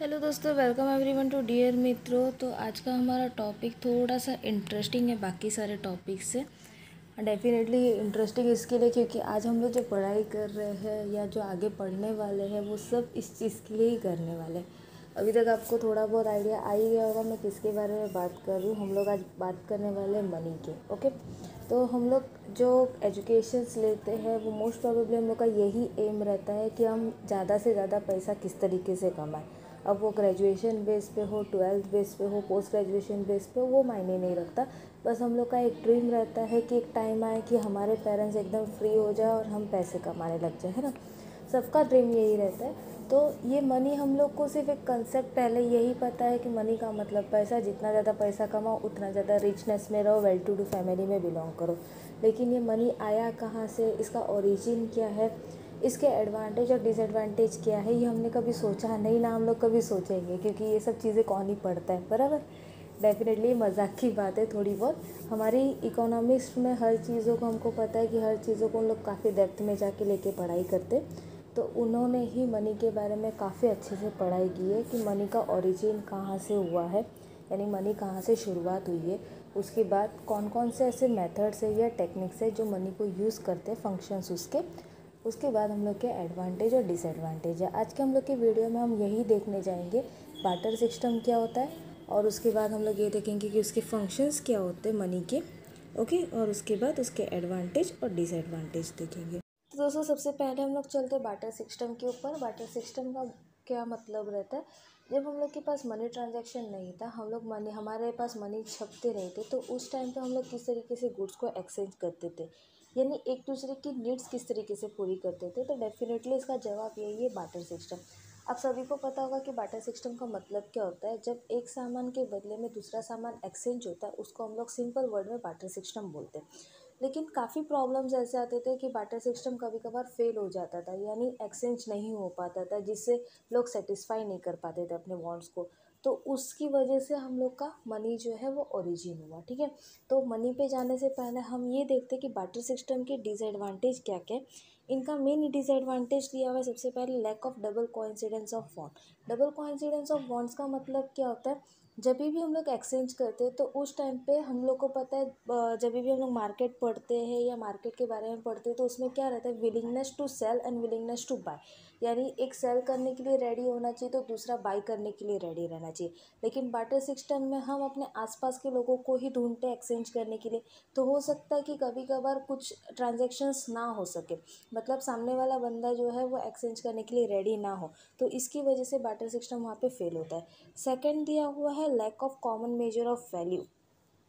Hello दोस्तों, welcome everyone to dear मित्रों। तो आज का हमारा टॉपिक थोड़ा सा इंटरेस्टिंग है बाकी सारे टॉपिक से। डेफिनेटली ये इंटरेस्टिंग इसके लिए क्योंकि आज हम लोग जो पढ़ाई कर रहे हैं या जो आगे पढ़ने वाले हैं वो सब इस चीज़ के लिए ही करने वाले हैं। अभी तक आपको थोड़ा बहुत आइडिया आ ही गया होगा मैं किसके बारे में बात कर रही हूँ। हम लोग आज बात करने वाले हैं मनी के। ओके, तो हम लोग जो एजुकेशंस लेते हैं वो मोस्ट प्रोबेबली हम लोग का यही एम रहता है कि हम ज़्यादा से ज़्यादा पैसा किस तरीके से कमाएं। अब वो ग्रेजुएशन बेस पे हो, ट्वेल्थ बेस पे हो, पोस्ट ग्रेजुएशन बेस पे, वो मायने नहीं रखता। बस हम लोग का एक ड्रीम रहता है कि एक टाइम आए कि हमारे पेरेंट्स एकदम फ्री हो जाए और हम पैसे कमाने लग जाए, है ना। सबका ड्रीम यही रहता है। तो ये मनी हम लोग को सिर्फ एक कंसेप्ट पहले यही पता है कि मनी का मतलब पैसा, जितना ज़्यादा पैसा कमाओ उतना ज़्यादा रिचनेस में रहो, वेल टू डू फैमिली में बिलोंग करो। लेकिन ये मनी आया कहाँ से, इसका ओरिजिन क्या है, इसके एडवांटेज और डिसएडवांटेज क्या है, ये हमने कभी सोचा नहीं ना हम लोग कभी सोचेंगे, क्योंकि ये सब चीज़ें कौन ही पढ़ता है, बराबर। डेफिनेटली मजाक की बात है थोड़ी बहुत। हमारी इकोनॉमिक्स में हर चीज़ों को हमको पता है कि हर चीज़ों को हम लोग काफ़ी डेप्थ में जाके लेके पढ़ाई करते। तो उन्होंने ही मनी के बारे में काफ़ी अच्छे से पढ़ाई की है कि मनी का ओरिजिन कहाँ से हुआ है, यानी मनी कहाँ से शुरुआत हुई है। उसके बाद कौन कौन से ऐसे मेथड्स है या टेक्निक्स है जो मनी को यूज़ करते हैं, फंक्शंस उसके बाद हम लोग के एडवांटेज और डिसएडवांटेज है। आज के हम लोग की वीडियो में हम यही देखने जाएंगे बार्टर सिस्टम क्या होता है, और उसके बाद हम लोग ये देखेंगे कि उसके फंक्शंस क्या होते हैं मनी के। ओके, और उसके बाद उसके एडवांटेज और डिसएडवांटेज देखेंगे। तो दोस्तों, सबसे पहले हम लोग चलते हैं बार्टर सिस्टम के ऊपर। बार्टर सिस्टम का क्या मतलब रहता है, जब हम लोग के पास मनी ट्रांजैक्शन नहीं था, हम लोग मनी, हमारे पास मनी छपते नहीं थे, तो उस टाइम पे हम लोग किस तरीके से गुड्स को एक्सचेंज करते थे, यानी एक दूसरे की नीड्स किस तरीके से पूरी करते थे। तो डेफिनेटली इसका जवाब यही है, बार्टर सिस्टम। आप सभी को पता होगा कि बार्टर सिस्टम का मतलब क्या होता है। जब एक सामान के बदले में दूसरा सामान एक्सचेंज होता है उसको हम लोग सिंपल वर्ड में बार्टर सिस्टम बोलते हैं। लेकिन काफ़ी प्रॉब्लम्स ऐसे आते थे कि बार्टर सिस्टम कभी कभार फेल हो जाता था, यानी एक्सचेंज नहीं हो पाता था, जिससे लोग सेटिस्फाई नहीं कर पाते थे अपने वांट्स को। तो उसकी वजह से हम लोग का मनी जो है वो ओरिजिन हुआ, ठीक है। तो मनी पे जाने से पहले हम ये देखते हैं कि बार्टर सिस्टम के डिसएडवांटेज क्या क्या है। इनका मेन डिसएडवांटेज दिया हुआ है सबसे पहले, lack of double coincidence of bond. Double coincidence of bonds का मतलब क्या होता है, जब भी हम लोग एक्सचेंज करते हैं तो उस टाइम पे हम लोग को पता है, जब भी हम लोग मार्केट पढ़ते हैं या मार्केट के बारे में पढ़ते हैं तो उसमें क्या रहता है, willingness to sell and willingness to buy. यानी एक सेल करने के लिए रेडी होना चाहिए तो दूसरा बाय करने के लिए रेडी रहना चाहिए। लेकिन बार्टर सिस्टम में हम अपने आसपास के लोगों को ही ढूंढते हैं एक्सचेंज करने के लिए। तो हो सकता है कि कभी कभार कुछ ट्रांजेक्शन्स ना हो सके, मतलब सामने वाला बंदा जो है वो एक्सचेंज करने के लिए रेडी ना हो, तो इसकी वजह से बार्टर सिस्टम वहाँ पे फेल होता है। सेकंड दिया हुआ है, lack of common measure of value.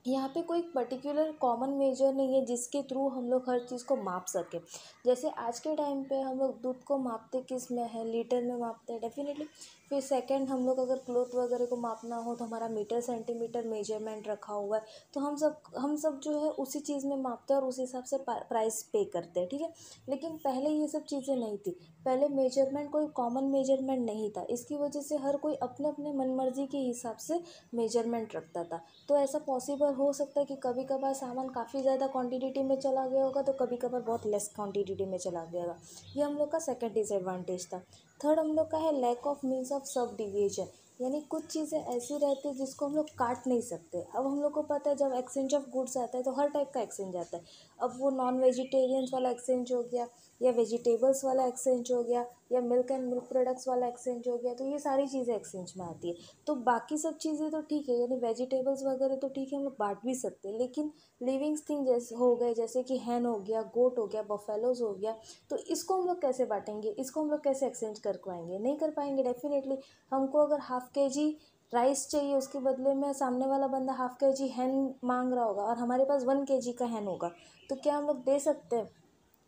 यहाँ पे कोई पर्टिकुलर कॉमन मेजर नहीं है जिसके थ्रू हम लोग हर चीज़ को माप सकें। जैसे आज के टाइम पे हम लोग दूध को मापते किस में है, लीटर में मापते हैं डेफिनेटली। फिर सेकंड, हम लोग अगर क्लोथ वगैरह को मापना हो तो हमारा मीटर सेंटीमीटर मेजरमेंट रखा हुआ है, तो हम सब जो है उसी चीज़ में मापते हैं और उस हिसाब से प्राइस पे करते हैं, ठीक है। लेकिन पहले ये सब चीज़ें नहीं थी। पहले मेजरमेंट कोई कॉमन मेजरमेंट नहीं था, इसकी वजह से हर कोई अपने अपने मनमर्जी के हिसाब से मेजरमेंट रखता था। तो ऐसा पॉसिबल हो सकता है कि कभी कभार सामान काफ़ी ज़्यादा क्वांटिटी में चला गया होगा, तो कभी कभार बहुत लेस क्वांटिटी में चला गया होगा। ये हम लोग का सेकंड डिसएडवांटेज था। थर्ड हम लोग का है lack of means of subdivision, यानी कुछ चीज़ें ऐसी रहती है जिसको हम लोग काट नहीं सकते। अब हम लोग को पता है जब एक्सचेंज ऑफ गुड्स आता है तो हर टाइप का एक्सचेंज आता है। अब वो नॉन वेजिटेरियंस वाला एक्सचेंज हो गया, या वेजिटेबल्स वाला एक्सचेंज हो गया, या मिल्क एंड मिल्क प्रोडक्ट्स वाला एक्सचेंज हो गया, तो ये सारी चीज़ें एक्सचेंज में आती है। तो बाकी सब चीज़ें तो ठीक है, यानी वेजिटेबल्स वगैरह तो ठीक है, हम लोग बांट भी सकते हैं। लेकिन लिविंग्स थिंग जैसे हो गए, जैसे कि हैन हो गया, गोट हो गया, बफेलोज हो गया, तो इसको हम लोग कैसे बांटेंगे, इसको हम लोग कैसे एक्सचेंज कर पाएंगे, नहीं कर पाएंगे डेफिनेटली। हमको अगर हाफ के जी राइस चाहिए, उसके बदले में सामने वाला बंदा हाफ के जी हैन मांग रहा होगा और हमारे पास 1 kg का हैन होगा, तो क्या हम लोग दे सकते हैं?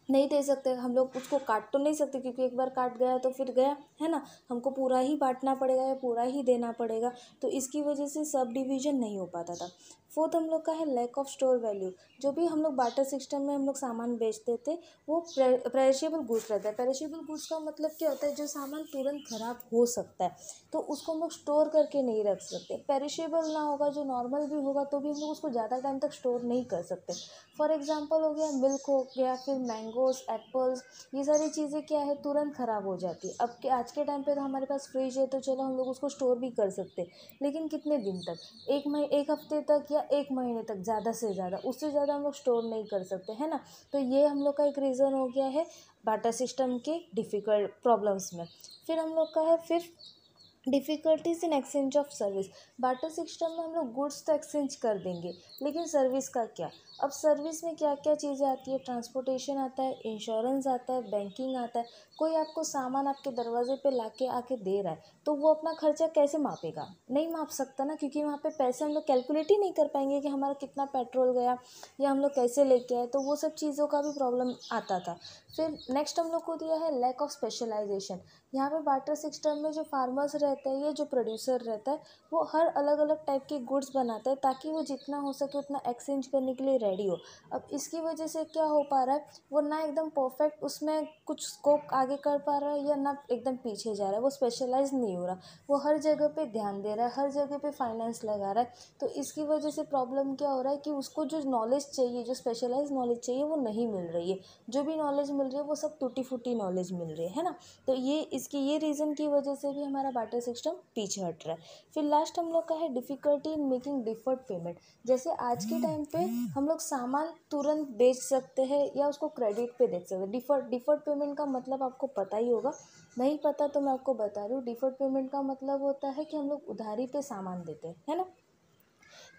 नहीं दे सकते। हम लोग उसको काट तो नहीं सकते, क्योंकि एक बार काट गया तो फिर गया, है ना। हमको पूरा ही बांटना पड़ेगा या पूरा ही देना पड़ेगा, तो इसकी वजह से सब डिवीज़न नहीं हो पाता था। फोर्थ हम लोग का है लैक ऑफ स्टोर वैल्यू। जो भी हम लोग बार्टर सिस्टम में हम लोग सामान बेचते थे वो पेरिशेबल गुड्स रहता है। पेरिशेबल गुड्स का मतलब क्या होता है, जो सामान तुरंत ख़राब हो सकता है तो उसको हम लोग स्टोर करके नहीं रख सकते। पेरिशेबल ना होगा, जो नॉर्मल भी होगा तो भी हम लोग उसको ज़्यादा टाइम तक स्टोर नहीं कर सकते। फॉर एग्जांपल हो गया मिल्क हो गया, फिर मैंगोज़, एप्पल्स, ये सारी चीज़ें क्या है तुरंत ख़राब हो जाती है। अब के आज के टाइम पे तो हमारे पास फ्रिज है तो चलो हम लोग उसको स्टोर भी कर सकते हैं, लेकिन कितने दिन तक, एक हफ्ते तक या एक महीने तक, ज़्यादा से ज़्यादा, उससे ज़्यादा हम लोग स्टोर नहीं कर सकते, है ना। तो ये हम लोग का एक रीज़न हो गया है बाटा सिस्टम के डिफ़िकल्ट प्रॉब्लम्स में। फिर हम लोग का है fifth difficulties in exchange of service. Barter system में हम लोग गुड्स तो एक्सचेंज कर देंगे, लेकिन सर्विस का क्या। अब सर्विस में क्या क्या चीज़ें आती है, ट्रांसपोर्टेशन आता है, इंश्योरेंस आता है, बैंकिंग आता है। कोई आपको सामान आपके दरवाजे पे लाके आके दे रहा है तो वो अपना खर्चा कैसे मापेगा, नहीं माप सकता ना, क्योंकि वहाँ पे पैसे हम लोग कैलकुलेट ही नहीं कर पाएंगे कि हमारा कितना पेट्रोल गया या हम लोग कैसे लेके आए, तो वो सब चीज़ों का भी प्रॉब्लम आता था। फिर नेक्स्ट हम लोग को दिया है लैक ऑफ स्पेशलाइजेशन। यहाँ पे बाटर सिस्टम में जो फार्मर्स रहते हैं या जो प्रोड्यूसर रहता है वो हर अलग अलग टाइप के गुड्स बनाता है ताकि वो जितना हो सके उतना एक्सचेंज करने के लिए रेडी हो। अब इसकी वजह से क्या हो पा रहा है, वो ना एकदम परफेक्ट उसमें कुछ स्कोप आगे कर पा रहा है या ना एकदम पीछे जा रहा है, वो स्पेशलाइज नहीं हो रहा, वो हर जगह पे ध्यान दे रहा है, हर जगह पे फाइनेंस लगा रहा है। तो इसकी वजह से प्रॉब्लम क्या हो रहा है कि उसको जो नॉलेज चाहिए, जो स्पेशलाइज नॉलेज चाहिए वो नहीं मिल रही है। जो भी नॉलेज मिल रही है वो सब टूटी फूटी नॉलेज मिल रही है ना। तो ये रीज़न की वजह से भी हमारा बाटर सिस्टम पीछे हट रहा है। फिर लास्ट हम लोग का है difficulty in making deferred payment. जैसे आज के टाइम पे हम लोग सामान तुरंत बेच सकते हैं या उसको क्रेडिट पे दे सकते हैं। डिफर्ड पेमेंट का मतलब आपको पता ही होगा, नहीं पता तो मैं आपको बता रही हूँ। डिफर्ड पेमेंट का मतलब होता है कि हम लोग उधारी पे सामान देते हैं, है ना।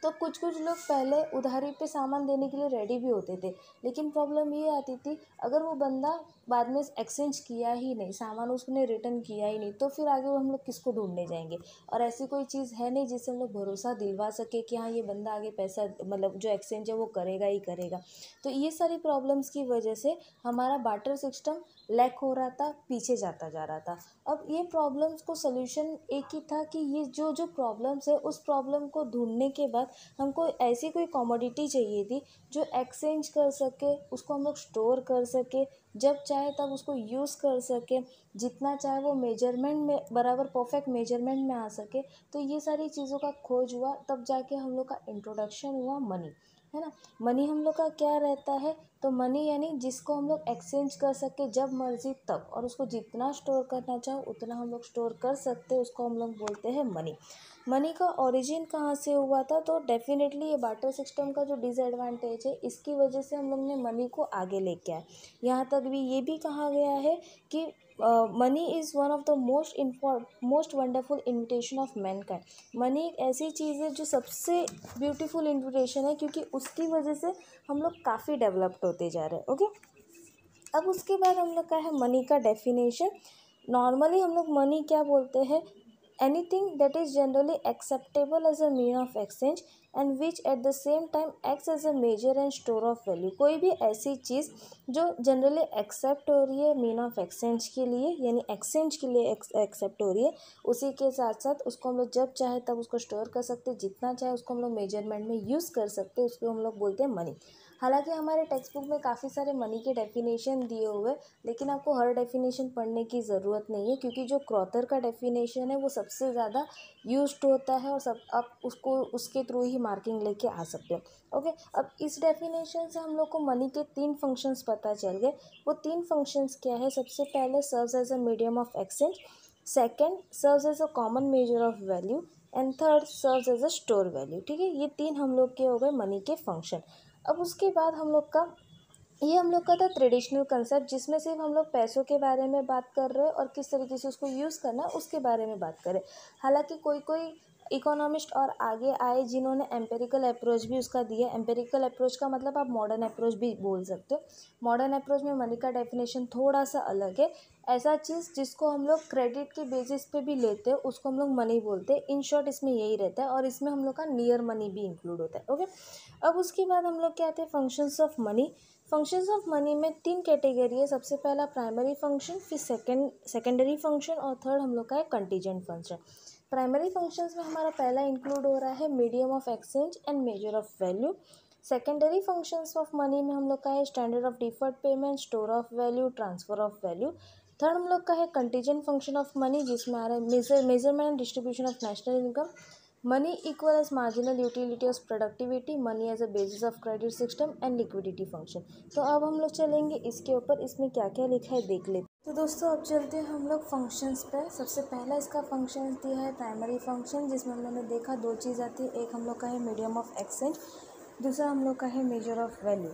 तो कुछ कुछ लोग पहले उधारी पे सामान देने के लिए रेडी भी होते थे, लेकिन प्रॉब्लम ये आती थी अगर वो बंदा बाद में एक्सचेंज किया ही नहीं, सामान उसने रिटर्न किया ही नहीं, तो फिर आगे वो हम लोग किसको ढूंढने जाएंगे। और ऐसी कोई चीज़ है नहीं जिससे हम लोग भरोसा दिलवा सके कि हाँ ये बंदा आगे पैसा मतलब जो एक्सचेंज है वो करेगा ही करेगा। तो ये सारी प्रॉब्लम्स की वजह से हमारा बाटर सिस्टम लैक हो रहा था, पीछे जाता जा रहा था। अब ये प्रॉब्लम्स को सोल्यूशन एक ही था कि ये जो जो प्रॉब्लम्स है उस प्रॉब्लम को ढूंढने के बाद हमको ऐसी कोई कमोडिटी चाहिए थी जो एक्सचेंज कर सके, उसको हम लोग स्टोर कर सके, जब चाहे तब उसको यूज़ कर सके, जितना चाहे वो मेजरमेंट में बराबर परफेक्ट मेजरमेंट में आ सके। तो ये सारी चीज़ों का खोज हुआ, तब जाके हम लोग का इंट्रोडक्शन हुआ मनी, है ना। मनी हम लोग का क्या रहता है, तो मनी यानी जिसको हम लोग एक्सचेंज कर सके जब मर्जी तब, और उसको जितना स्टोर करना चाहो उतना हम लोग स्टोर कर सकते हैं, उसको हम लोग बोलते हैं मनी। मनी का ओरिजिन कहाँ से हुआ था, तो डेफिनेटली ये बाटर सिस्टम का जो डिसएडवांटेज है इसकी वजह से हम लोग ने मनी को आगे लेके आए। यहाँ तक भी ये भी कहा गया है कि money is one of the most wonderful invitation of Mankind. Money एक ऐसी चीज़ है जो सबसे ब्यूटीफुल इन्विटेशन है, क्योंकि उसकी वजह से हम लोग काफ़ी डेवलप्ड होते जा रहे हैं। ओके, अब उसके बाद हम लोग का है मनी का डेफिनेशन। नॉर्मली हम लोग मनी क्या बोलते हैं, anything that is generally acceptable as a mean of exchange and which at the same time acts as a measure and store of value. कोई भी ऐसी चीज़ जो जनरली एक्सेप्ट हो रही है मीन ऑफ एक्सचेंज के लिए, यानी एक्सचेंज के लिए एक्सेप्ट हो रही है, उसी के साथ साथ उसको हम लोग जब चाहे तब उसको स्टोर कर सकते हैं, जितना चाहे उसको हम लोग मेजरमेंट में यूज़ कर सकते हैं, उसको हम लोग बोलते हैं मनी। हालांकि हमारे टेक्स्ट बुक में काफ़ी सारे मनी के डेफिनेशन दिए हुए, लेकिन आपको हर डेफिनेशन पढ़ने की ज़रूरत नहीं है, क्योंकि जो क्रॉथर का डेफिनेशन है वो सबसे ज़्यादा यूज्ड होता है और सब आप उसको उसके थ्रू ही मार्किंग लेके आ सकते हो। ओके, अब इस डेफिनेशन से हम लोग को मनी के 3 फंक्शंस पता चल गए। वो 3 फंक्शंस क्या है, सबसे पहले serves as a medium of exchange, second serves as a common measure of value, and third serves as a store value. ठीक है, ये 3 हम लोग के हो गए मनी के फंक्शन। अब उसके बाद हम लोग का था ट्रेडिशनल कंसेप्ट, जिसमें सिर्फ हम लोग पैसों के बारे में बात कर रहे हैं और किस तरीके से उसको यूज़ करना है उसके बारे में बात करें। हालांकि कोई कोई इकोनॉमिस्ट और आगे आए जिन्होंने एम्पेरिकल अप्रोच भी उसका दिया। एम्पेरिकल अप्रोच का मतलब आप मॉडर्न अप्रोच भी बोल सकते हो। मॉडर्न अप्रोच में मनी का डेफिनेशन थोड़ा सा अलग है। ऐसा चीज़ जिसको हम लोग क्रेडिट के बेसिस पे भी लेते हैं उसको हम लोग मनी बोलते हैं। इन शॉर्ट इसमें यही रहता है, और इसमें हम लोग का नियर मनी भी इंक्लूड होता है। ओके, अब उसके बाद हम लोग क्या आते हैं functions of money. Functions of money में 3 कैटेगरी है। सबसे पहला प्राइमरी फंक्शन, फिर सेकेंडरी फंक्शन, और थर्ड हम लोग का है कंटीजेंट फंक्शन। प्राइमरी फंक्शंस में हमारा पहला इंक्लूड हो रहा है medium of exchange and major of value. Secondary functions of money में हम लोग का है standard of deferred payment, store of value, transfer of value. Third हम लोग का है कंटीजेंट फंक्शन ऑफ मनी, जिसमें आ रहा है measurement and distribution of national income, money equal as marginal utility of productivity, money as a basis of credit system and liquidity function. तो अब हम लोग चलेंगे इसके ऊपर, इसमें क्या क्या लिखा है देख लेते। तो दोस्तों अब चलते हैं हम लोग फंक्शंस पे। सबसे पहला इसका फंक्शंस दिया है प्राइमरी फंक्शन, जिसमें हम लोग ने देखा दो चीज़ आती है, एक हम लोग का है मीडियम ऑफ एक्सचेंज, दूसरा हम लोग का है measure of value.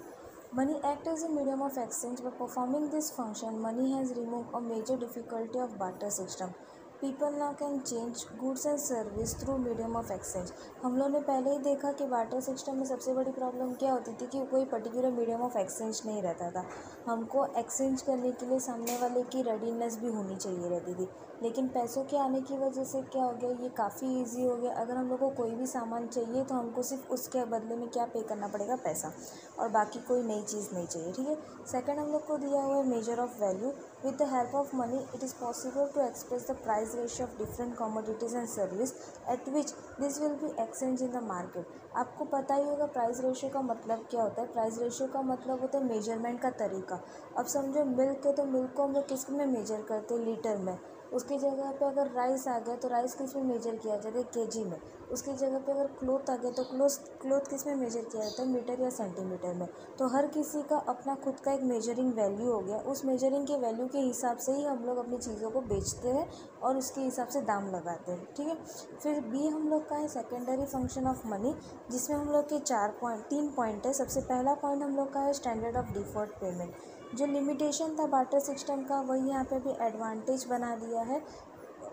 Money act as a medium of exchange. By performing this function money has remove a major difficulty of barter system. People now can change goods and service through medium of exchange. हम लोग ने पहले ही देखा कि barter system में सबसे बड़ी problem क्या होती थी कि कोई पर्टिकुलर मीडियम ऑफ एक्सचेंज नहीं रहता था। हमको एक्सचेंज करने के लिए सामने वाले की रेडीनेस भी होनी चाहिए रहती थी। लेकिन पैसों के आने की वजह से क्या हो गया, ये काफ़ी इजी हो गया। अगर हम लोग को कोई भी सामान चाहिए तो हमको सिर्फ उसके बदले में क्या पे करना पड़ेगा, पैसा, और बाकी कोई नई चीज़ नहीं चाहिए। ठीक है। सेकंड हम लोग को दिया हुआ है measure of value. With the help of money it is possible to express the price ratio of different commodities and service at which this will be exchange in the market. आपको पता ही होगा price ratio का मतलब क्या होता है। Price ratio का मतलब होता है मेजरमेंट का तरीका। अब समझो मिल्क है तो मिल्क को हम लोग किस में मेजर करते हैं, लीटर में। उसकी जगह पे अगर राइस आ गया तो राइस किस में मेजर किया जाता है, केजी में। उसकी जगह पे अगर क्लोथ आ गया तो क्लोथ किस में मेजर किया जाता है, मीटर या सेंटीमीटर में। तो हर किसी का अपना खुद का एक मेजरिंग वैल्यू हो गया। उस मेजरिंग के वैल्यू के हिसाब से ही हम लोग अपनी चीज़ों को बेचते हैं और उसके हिसाब से दाम लगाते हैं। ठीक है। फिर बी हम लोग का है सेकेंडरी फंक्शन ऑफ मनी, जिसमें हम लोग के 3 पॉइंट है। सबसे पहला पॉइंट हम लोग का है स्टैंडर्ड ऑफ डिफर्ड पेमेंट। जो लिमिटेशन था बार्टर सिस्टम का, वही यहाँ पे भी एडवांटेज बना दिया है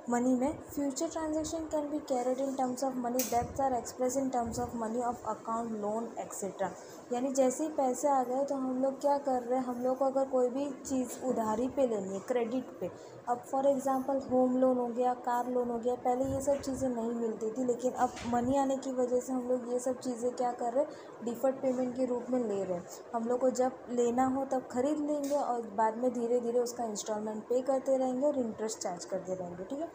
मनी में। Future transaction can be carried in terms of money, debts are express in terms of money of account, loan etcetera. यानी जैसे ही पैसे आ गए तो हम लोग क्या कर रहे हैं, हम लोग को अगर कोई भी चीज़ उधारी पे लेनी है, क्रेडिट पे, अब फॉर एग्जांपल होम लोन हो गया, कार लोन हो गया, पहले ये सब चीज़ें नहीं मिलती थी, लेकिन अब मनी आने की वजह से हम लोग ये सब चीज़ें क्या कर रहे हैं, डिफर्ड पेमेंट के रूप में ले रहे हैं। हम लोग को जब लेना हो तब खरीद लेंगे और बाद में धीरे धीरे उसका इंस्टॉलमेंट पे करते रहेंगे और इंटरेस्ट चार्ज करते रहेंगे। ठीक है।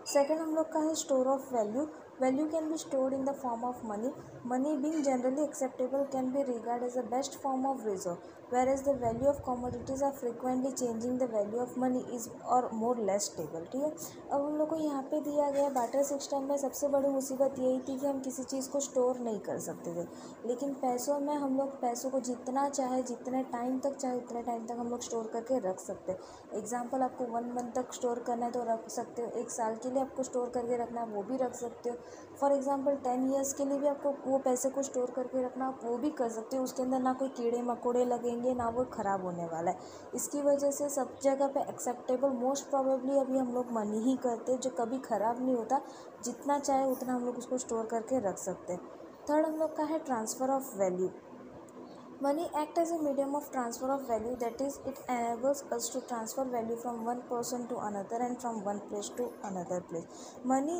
सेकेंड हम लोग का है store of value. Value can be stored in the form of money. Money being generally acceptable can be regard as the best form of reserve, whereas the value of commodities are frequently changing, the value of money is or more less stable। ठीक है। अब हम लोग को यहाँ पे दिया गया बार्टर सिस्टम में सबसे बड़ी मुसीबत यही थी कि हम किसी चीज़ को स्टोर नहीं कर सकते थे। लेकिन पैसों में हम लोग पैसों को जितना चाहे, जितने टाइम तक चाहे उतने टाइम तक हम लोग स्टोर करके रख सकते हैं। एग्जाम्पल, आपको 1 मंथ तक स्टोर करना है तो रख सकते हो, 1 साल के लिए आपको स्टोर करके रखना है वो भी रख सकते हो। फॉर एग्जाम्पल 10 ईयर्स के लिए भी आपको वो पैसे को स्टोर करके रखना, आप वो भी कर सकते हो। उसके अंदर ना कोई कीड़े मकोड़े लगेंगे, ना वो ख़राब होने वाला है। इसकी वजह से सब जगह पे एक्सेप्टेबल मोस्ट प्रोबेबली अभी हम लोग मनी ही करते हैं, जो कभी ख़राब नहीं होता। जितना चाहे उतना हम लोग उसको स्टोर करके रख सकते हैं। थर्ड हम लोग का है transfer of value. Money acts as a medium of transfer of value, that is, it enables us to transfer value from one person to another and from one place to another place. Money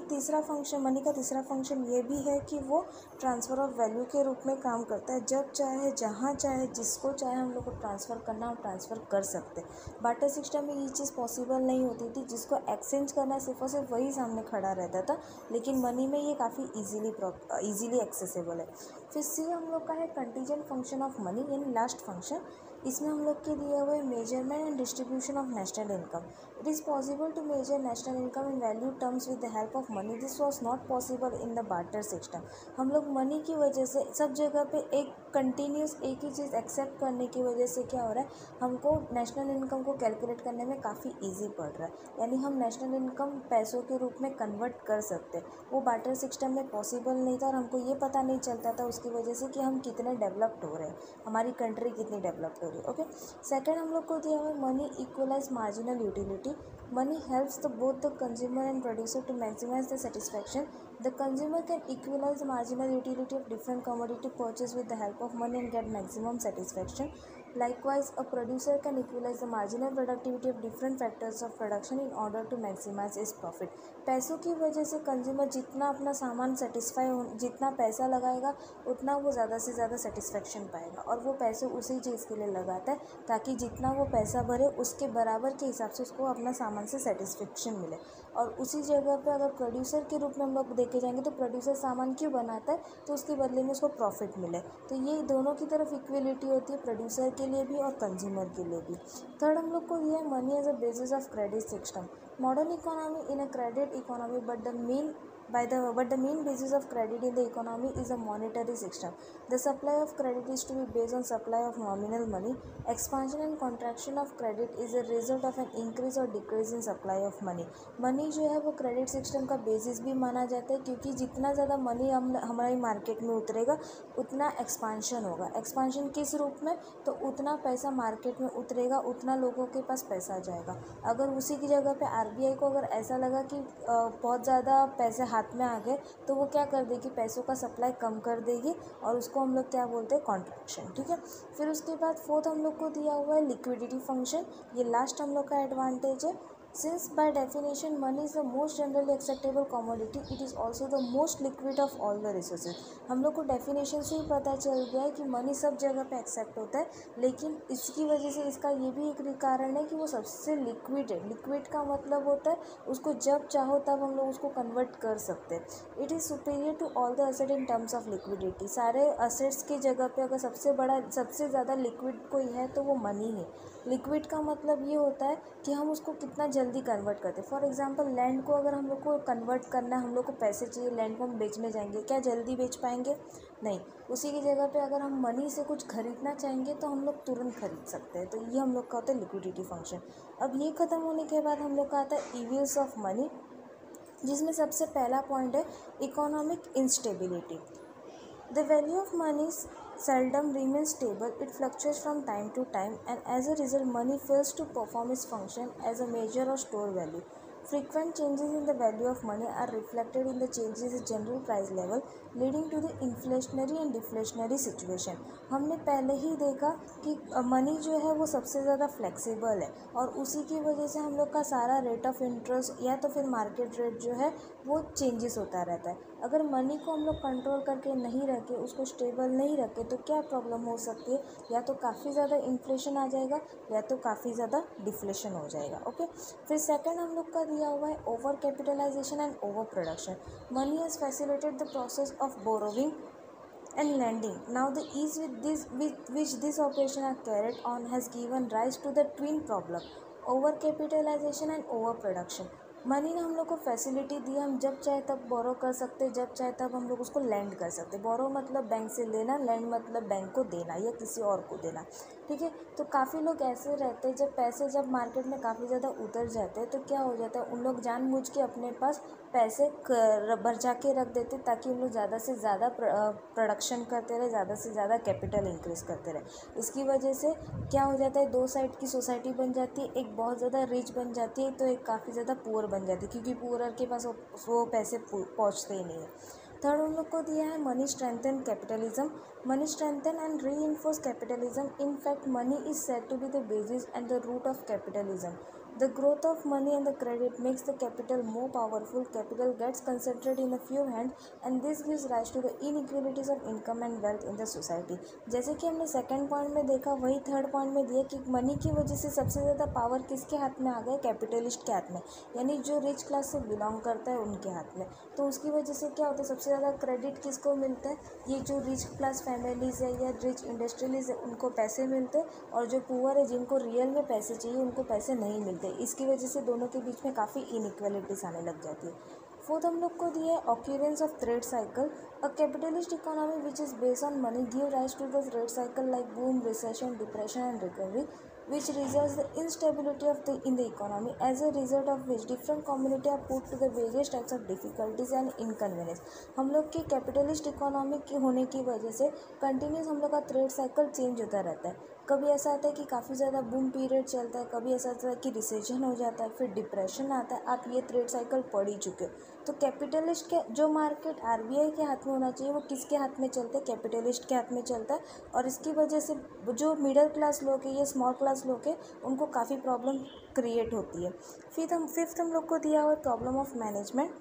का तीसरा function ये भी है कि वो transfer of value के रूप में काम करता है। जब चाहे, जहाँ चाहे, जिसको चाहे हम लोग को ट्रांसफ़र करना, हम ट्रांसफ़र कर सकते हैं। बार्टर सिस्टम में ये चीज़ पॉसिबल नहीं होती थी। जिसको एक्सचेंज करना सिर्फ और सिर्फ वही सामने खड़ा रहता था, लेकिन मनी में ये काफ़ी ईजीली एक्सेसिबल है। फिर सी हम लोग का है कंटीजेंट फंक्शन ऑफ मनी, यानी लास्ट फंक्शन। इसमें हम लोग के दिए हुए measurement and distribution of national income. It is possible to measure national income in value terms with the help of money. This was not possible in the barter system. हम लोग money की वजह से सब जगह पे एक कंटिन्यूस एक ही चीज़ एक्सेप्ट करने की वजह से क्या हो रहा है, हमको नेशनल इनकम को कैलकुलेट करने में काफ़ी ईजी पड़ रहा है। यानी हम नेशनल इनकम पैसों के रूप में कन्वर्ट कर सकते हैं। वो बार्टर सिस्टम में पॉसिबल नहीं था और हमको ये पता नहीं चलता था उसकी वजह से कि हम कितने डेवलप्ड हो रहे हैं, हमारी कंट्री कितनी डेवलप्ड हो रही है। ओके। सेकंड हम लोग को दिया हुआ है money equalise marginal utility. Money helps the both the consumer and producer to maximise the satisfaction. The consumer can equalize the marginal utility of different commodity purchased with the help of money and get maximum satisfaction. Likewise, a producer can equalize the marginal productivity of different factors of production in order to maximize its profit. पैसों की वजह से consumer जितना अपना सामान जितना पैसा लगाएगा उतना वो ज़्यादा से ज़्यादा सेटिस्फेक्शन पाएगा, और वो पैसे उसी चीज़ के लिए लगाता है ताकि जितना वो पैसा भरे उसके बराबर के हिसाब से उसको अपना सामान से सेटिस्फेक्शन मिले। और उसी जगह पे अगर प्रोड्यूसर के रूप में हम लोग देखे जाएंगे तो प्रोड्यूसर सामान क्यों बनाता है, तो उसके बदले में उसको प्रॉफिट मिले। तो ये दोनों की तरफ इक्वलिटी होती है, प्रोड्यूसर के लिए भी और कंज्यूमर के लिए भी। थर्ड हम लोग को दिया है money as a basis of credit system. Modern economy in a credit economy but the main basis of credit in the economy is a monetary system. The supply of credit is to be based on supply of nominal money. Expansion and contraction of credit is a result of an increase or decrease in supply of money. Money जो है वो credit system का basis भी माना जाता है, क्योंकि जितना ज़्यादा मनी हमारी मार्केट में उतरेगा उतना एक्सपांशन होगा। एक्सपांशन किस रूप में, तो उतना पैसा मार्केट में उतरेगा, उतना लोगों के पास पैसा जाएगा। अगर उसी की जगह पे आरबीआई को अगर ऐसा लगा कि बहुत ज़्यादा पैसे हाथ में आ गए, तो वो क्या कर देगी, पैसों का सप्लाई कम कर देगी, और उसको हम लोग क्या बोलते हैं, कॉन्ट्रैक्शन। ठीक है, फिर उसके बाद फोर्थ हम लोग को दिया हुआ है लिक्विडिटी फंक्शन। ये लास्ट हम लोग का एडवांटेज है। Since by definition money is the most generally acceptable commodity, it is also the most liquid of all the resources. हम लोग को डेफिनेशन से ही पता चल गया है कि मनी सब जगह पे एक्सेप्ट होता है, लेकिन इसकी वजह से इसका ये भी एक कारण है कि वो सबसे लिक्विड है। लिक्विड का मतलब होता है उसको जब चाहो तब हम लोग उसको कन्वर्ट कर सकते हैं। It is superior to all the asset in terms of liquidity. सारे असेट्स की जगह पे अगर सबसे ज़्यादा लिक्विड कोई है तो वो मनी है। लिक्विड का मतलब ये होता है कि हम उसको कितना जल्दी कन्वर्ट करते हैं। फॉर एग्जांपल लैंड को अगर हम लोग को कन्वर्ट करना है, हम लोग को पैसे चाहिए, लैंड को हम बेचने जाएंगे, क्या जल्दी बेच पाएंगे? नहीं। उसी की जगह पे अगर हम मनी से कुछ खरीदना चाहेंगे तो हम लोग तुरंत खरीद सकते हैं। तो ये हम लोग का होता है लिक्विडिटी फंक्शन। अब ये ख़त्म होने के बाद हम लोग का आता है ईविल्स ऑफ मनी, जिसमें सबसे पहला पॉइंट है economic instability. The value of money seldom remains stable. It fluctuates from time to time, and as a result, money fails to perform its function as a measure of store value. Frequent changes in the value of money are reflected in the changes in general price level, leading to the inflationary and deflationary situation. हमने पहले ही देखा कि money जो है वो सबसे ज़्यादा flexible है, और उसी की वजह से हम लोग का सारा रेट ऑफ इंटरेस्ट या तो फिर मार्केट रेट जो है वो चेंजेस होता रहता है। अगर मनी को हम लोग कंट्रोल करके नहीं रखें, उसको स्टेबल नहीं रखें, तो क्या प्रॉब्लम हो सकती है, या तो काफ़ी ज़्यादा इन्फ्लेशन आ जाएगा या तो काफ़ी ज़्यादा डिफ्लेशन हो जाएगा। ओके, फिर सेकंड हम लोग का दिया हुआ है over capitalisation and over production. Money has facilitated the process of borrowing and lending. Now the ease with which this operation are carried on has given rise to the twin problem, overcapitalization and overproduction. Money ने हम लोग को facility दी, हम जब चाहे तब बोरो कर सकते, जब चाहे तब हम लोग उसको लैंड कर सकते। बोरो मतलब बैंक से लेना, लैंड मतलब बैंक को देना या किसी और को देना। ठीक है, तो काफ़ी लोग ऐसे रहते हैं जब मार्केट में काफ़ी ज़्यादा उतर जाते हैं तो क्या हो जाता है, उन लोग जानबूझ के अपने पास पैसे बचा के रख देते ताकि उन लोग ज़्यादा से ज़्यादा प्रोडक्शन करते रहे, ज़्यादा से ज़्यादा कैपिटल इंक्रीज़ करते रहे। इसकी वजह से क्या हो जाता है, दो साइड की सोसाइटी बन जाती है, एक बहुत ज़्यादा रिच बन जाती है तो एक काफ़ी ज़्यादा पुअर बन जाती है, क्योंकि पुअर के पास वो पैसे पहुँचते ही नहीं है। थर्ड उन लोग को दिया है money strengthen capitalism. Money strengthen and reinforce capitalism. In fact money is said to be the basis and the root of capitalism. The growth of money and the credit makes the capital more powerful. Capital gets concentrated in a few hands and this gives rise to the inequalities of income and wealth in the society. जैसे कि हमने second point में देखा, वही third point में दिया कि money की वजह से सबसे ज़्यादा पावर किसके हाथ में आ गया, कैपिटलिस्ट के हाथ में, यानी जो रिच क्लास से बिलोंग करता है उनके हाथ में। तो उसकी वजह से क्या होता है, सबसे ज़्यादा क्रेडिट किसको मिलता है, ये जो रिच क्लास फैमिलीज़ है या रिच इंडस्ट्रियलिस्ट है उनको पैसे मिलते हैं, और जो पुअर है जिनको रियल में पैसे चाहिए उनको पैसे नहीं मिलते। इसकी वजह से दोनों के बीच में काफ़ी इनइक्वालिटीज़ आने लग जाती है। फोर्थ हम लोग को दिया है occurrence of trade cycle. A capitalist economy which is based on money give rise to the trade cycle like boom, recession, depression and recovery which results the instability in the economy, as a result of which different community are put to the various types of difficulties and inconvenience. हम लोग की capitalist economy की होने की वजह से continuous हम लोग का ट्रेड साइकिल चेंज होता रहता है। कभी ऐसा आता है कि काफ़ी ज़्यादा बूम पीरियड चलता है, कभी ऐसा आता है कि रिसेशन हो जाता है, फिर डिप्रेशन आता है। आप ये ट्रेड साइकिल पढ़ ही चुके हो। तो कैपिटलिस्ट के जो मार्केट आरबीआई के हाथ में होना चाहिए वो किसके हाथ में चलता है, कैपिटलिस्ट के हाथ में चलता है, और इसकी वजह से जो मिडिल क्लास लोग हैं या स्मॉल क्लास लोग हैं उनको काफ़ी प्रॉब्लम क्रिएट होती है। फिफ्थ हम लोग को दिया हुआ problem of management.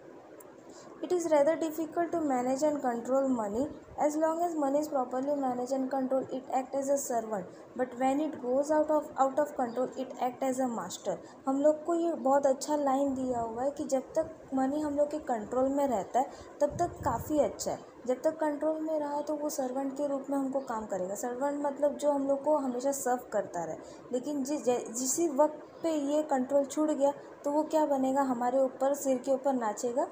It is rather difficult to manage and control money. As long as money is properly managed and controlled, it acts as a servant. But when it goes out of control, it acts as a master. हम लोग को ये बहुत अच्छा line दिया हुआ है कि जब तक मनी हम लोग के कंट्रोल में रहता है तब तक काफ़ी अच्छा है. जब तक कंट्रोल में रहा तो वो सर्वेंट के रूप में हमको काम करेगा. सर्वेंट मतलब जो हम लोग को हमेशा सर्व करता रहे. लेकिन जिस वक्त पे ये कंट्रोल छूट गया तो वो क्या बनेगा, हमारे ऊपर सिर के ऊपर नाचेगा.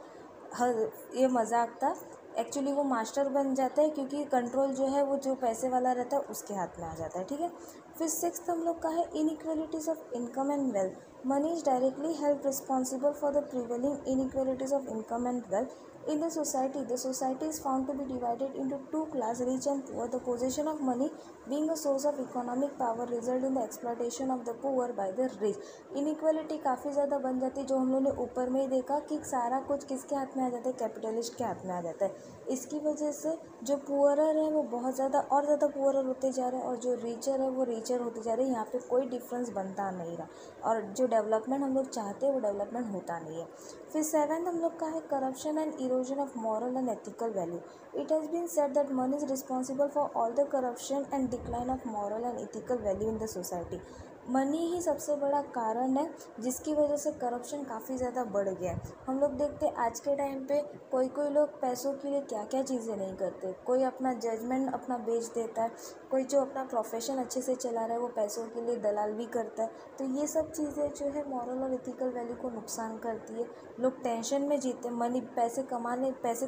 हर ये मजाक था. एक्चुअली वो मास्टर बन जाता है क्योंकि कंट्रोल जो है वो जो पैसे वाला रहता है उसके हाथ में आ जाता है. ठीक है. फिर सिक्स्थ हम लोग का है inequalities of income and wealth. Money is directly help responsible for the prevailing inequalities of income and wealth. In the society is found to be divided into two classes, rich and poor. The possession of money being a source of economic power result in the exploitation of the poor by the rich. Inequality काफ़ी ज़्यादा बन जाती है, जो हम लोगों ने ऊपर में ही देखा कि सारा कुछ किसके हाथ में आ जाता है, कैपिटलिस्ट के हाथ में आ जाता है. इसकी वजह से जो पुअरर है वो बहुत ज़्यादा और ज़्यादा पुअरर होते जा रहे हैं और जो रिचर है वो रिचर होते जा रहे हैं. यहाँ पे कोई डिफरेंस बनता नहीं रहा और जो डेवलपमेंट हम लोग चाहते हैं वो डेवलपमेंट होता नहीं है. फिर सेवेंथ हम लोग का है corruption and erosion of moral and ethical value. It has been said that money is responsible for all the corruption and decline of moral and ethical value in the society. Money ही सबसे बड़ा कारण है जिसकी वजह से corruption काफ़ी ज़्यादा बढ़ गया है. हम लोग देखते हैं आज के टाइम पे कोई लोग पैसों के लिए क्या क्या चीज़ें नहीं करते. कोई अपना जजमेंट अपना बेच देता है, कोई जो अपना प्रोफेशन अच्छे से चला रहा है वो पैसों के लिए दलाल भी करता है. तो ये सब चीज़ें जो है मॉरल और एथिकल वैल्यू को नुकसान करती है. लोग टेंशन में जीते. मनी पैसे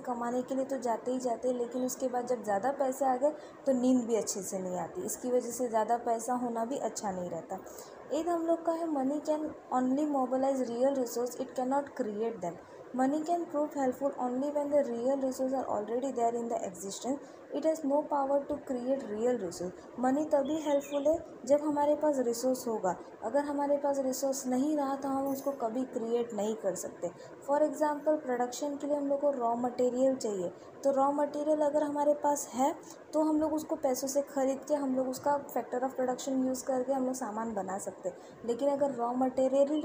कमाने के लिए तो जाते ही जाते, लेकिन उसके बाद जब ज़्यादा पैसे आ गए तो नींद भी अच्छे से नहीं आती. इसकी वजह से ज़्यादा पैसा होना भी अच्छा नहीं रहता. एक हम लोग का है money can only mobilise real resource, it can not create them. Money can prove helpful only when the real resources are already there in the existence. It has no power to create real resource. Money तभी helpful है जब हमारे पास resource होगा. अगर हमारे पास resource नहीं रहा तो हम उसको कभी क्रिएट नहीं कर सकते. फॉर एग्जांपल प्रोडक्शन के लिए हम लोग को रॉ मटेरियल चाहिए. तो रॉ मटेरियल अगर हमारे पास है तो हम लोग उसको पैसों से ख़रीद के हम लोग उसका फैक्टर ऑफ प्रोडक्शन यूज़ करके हम लोग सामान बना सकते हैं. लेकिन अगर रॉ मटेरियल ही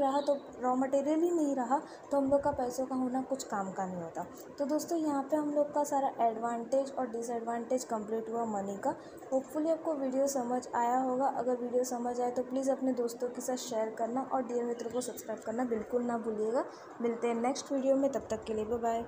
नहीं रहा तो हम लोग का पैसों का होना कुछ काम का नहीं होता. तो दोस्तों यहाँ पे हम लोग का सारा एडवांटेज और डिसएडवांटेज कंप्लीट हुआ मनी का. होपफुली आपको वीडियो समझ आया होगा. अगर वीडियो समझ आए तो प्लीज़ अपने दोस्तों के साथ शेयर करना और डियर मित्रों को सब्सक्राइब करना बिल्कुल ना भूलिएगा. मिलते हैं नेक्स्ट वीडियो में, तब तक के लिए बाय बाय.